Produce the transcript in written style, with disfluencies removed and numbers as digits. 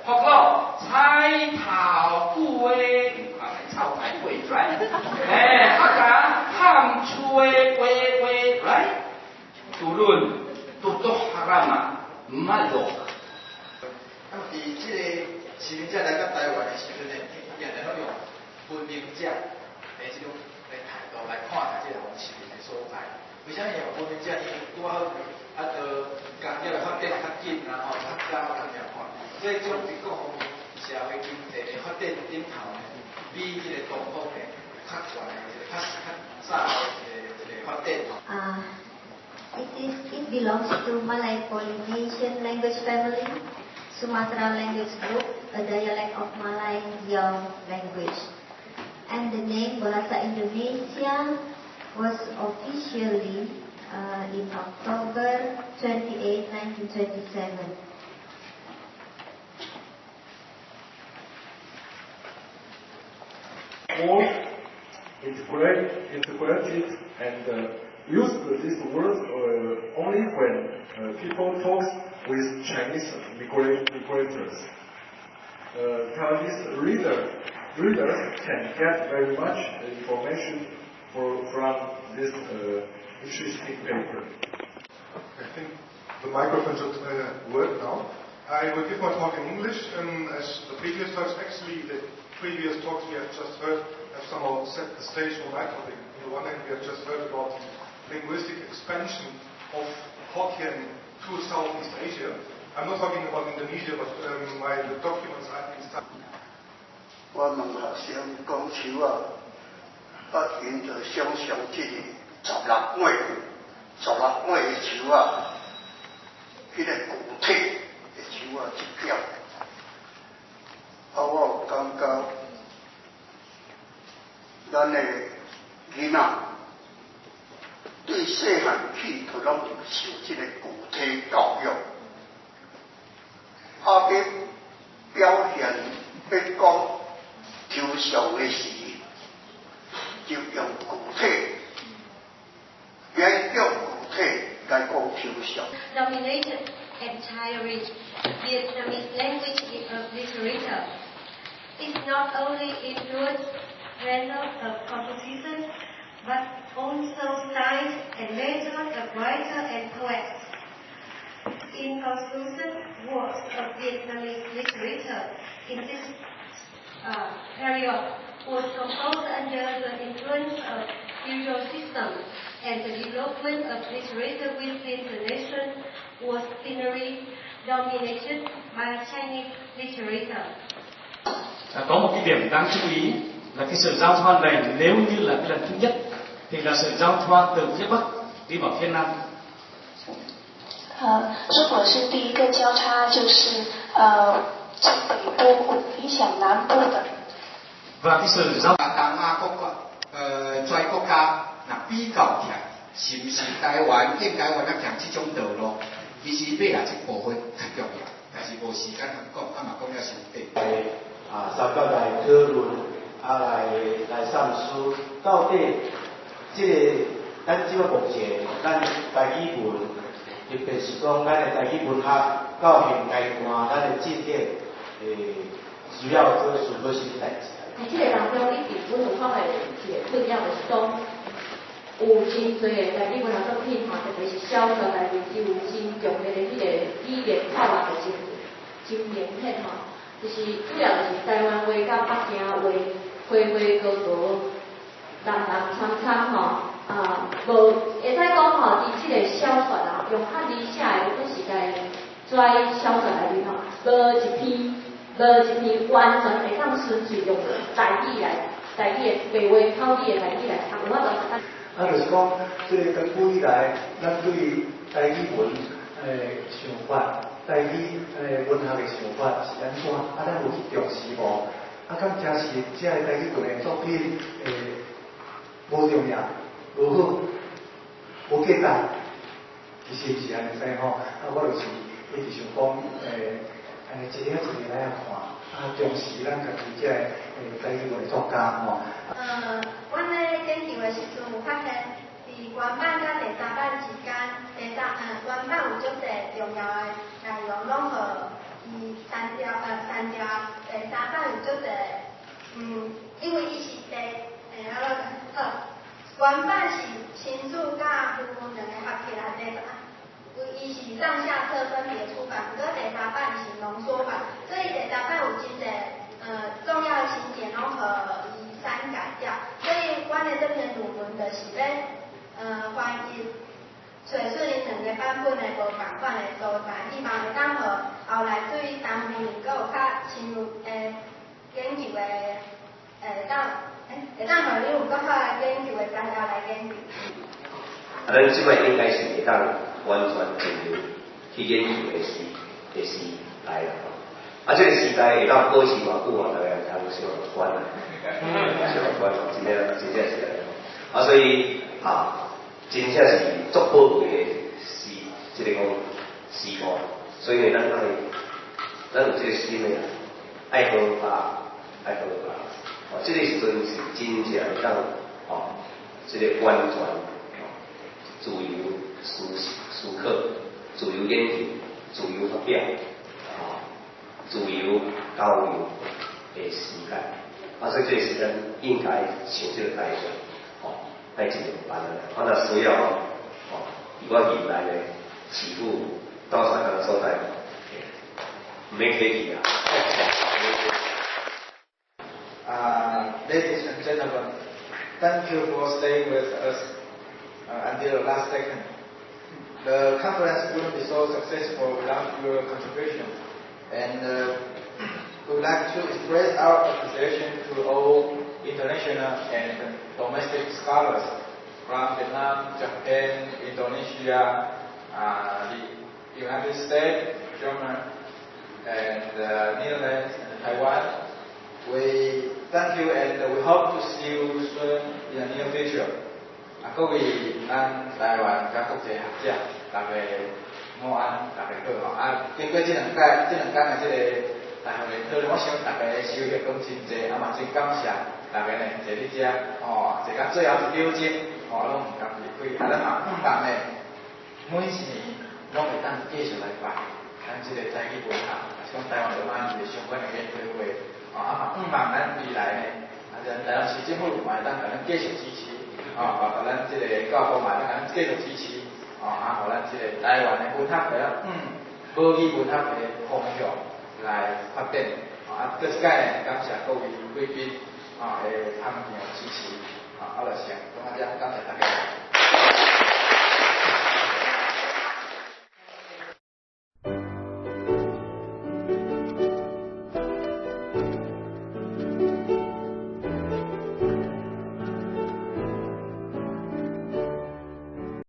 福禄彩头龟，草台龟来，客家喊吹龟龟来，杜论杜多客家嘛，唔爱落。咁伫即个市民者来到台湾的时阵呢，仍然拢用文明者的即种的态度来看待即个红市民的所在。为啥用文明者？因为拄好工业的发展较紧，然后较早咁样看，所以种伫各方面社会经济的发展顶头呢，比即个东方呢较悬的较早的一个发展。It belongs to Malay Polynesian language family, Sumatra language group, a dialect of Malay Yao language. And the name Bahasa Indonesia was officially in October 28, 1927. Integrated and use this word only when people talk with Chinese migrators. Taiwanese readers can get very much information from this interesting paper. I think the microphone should work now. I will give my talk in English, as the previous talks, actually the previous talks we have just heard have somehow set the stage for my topic. On the one hand, we have just heard about the linguistic expansion of Hokkien to Southeast Asia. I'm not talking about Indonesia, but the documents I've been studying. 我问学生讲树啊，因着想象即个16尾的树啊，迄个具体的树啊一条，我感觉咱的囡仔对细汉起就拢受即个具体教育，要表现要讲抽象的时，就用具体，别用具体来讲抽象。Dominated entirely Vietnamese language literature. It not only influenced genre of composition, but also science and method of writer and poets. In conclusion, works of Vietnamese literature in this period was composed under the influence of feudal system, and the development of literature within the nation was finally dominated by Chinese literature. Có một cái điểm đáng chú ý là cái sự giao thoa này nếu như là cái lần thứ nhất thì là sự giao thoa từ phía Bắc đi vào phía Nam. 如果是第一个交叉，就是从北部影响南部的。Và cái sự giao東亞在國家比較起來，是唔是台灣應該揾行這種道路？其實尾來這部分較重要，但是無時間通講，嘛講了傷短。三角來討論，來三思，到底咱即個目前，咱台語文，特別是講咱的台語文學到現階段，咱的進展，需要做什麼新代志？喺即個當中，一直本有看嘅一個困擾就是講，有真濟嘅台語文學作品吼，特別是小說內面有真強烈嘅迄個語言套路嘅真明顯吼。就是主要就是台灣話甲北京話，花高高，參參吼，無會使講吼，佇即個小說啊，用較理寫的嗰時代跩小說內面吼，無一篇完全會當純粹用台語的白話口語的台語來讀，有法度。就是講，即個根本以來，咱對台語文想法。台語文學嘅想法是安怎？咱有去重視無？敢真是即個台語文嘅作品無重要、無好、無簡單，其實是安尼使吼。我就是一直想講一個一個來看，重視咱家己即個台語文作家吼。阮咧研究嘅時陣有發現，佇原版甲第三版之間，原版有足濟重要嘅內容攏互伊三条第三版有做者，因为伊是原版是新书甲副本两个合起来第三，伊是上下册分别出版，不过第三版是浓缩版，所以第三版有真侪重要的情节拢互伊删改掉，所以阮的这篇论文就是要翻译。找出因两个版本的无共款的所在，希望会当互后来对于当事人阁有较深入研究的会当互你有较好的研究的材料来研究。咱即摆应该是会当完全进入去研究的时代啦。这个时代会当保持偌久大家通小乐观啦，小乐观，真正是安尼。所以真正是足宝贵的即个讲时光，所以呢，咱有即个心的爱好法，即个时阵是真正会当即个完全自由思考、自由研究、自由发表、自由交流的时间。所以这个时间应该像这个代表。爱进入班的，那需要我未来的师傅到啥个所在，唔免客气啊。Ladies and gentlemen, thank you for staying with us until the last second. The conference wouldn't be so successful without your contribution, and we would like to express our appreciation to all international and domestic scholars from Vietnam, Japan, Indonesia, the United States, Germany, and Netherlands and Taiwan. We thank you and we hope to see you soon in the near future. 各位咱台湾甲国际学者，大家午安，大家好。经过这两天的这个大学的讨论，我想大家收获讲真济，嘛真感谢大家呢坐伫遮，坐到最后一秒钟，拢唔甘离开。咱嘛希望呢，每一年拢会当继续来办咱这个在地文学，是讲台湾罗马语的相关的研讨会。嘛希望咱未来呢，台湾市政府嘛会当甲咱继续支持，包括咱这个教育嘛会当甲咱继续支持，互咱这个台湾的文学母语文学的方向。来发展这一届呢，感谢各位贵宾的捧场支持，就先讲到这，感谢大家。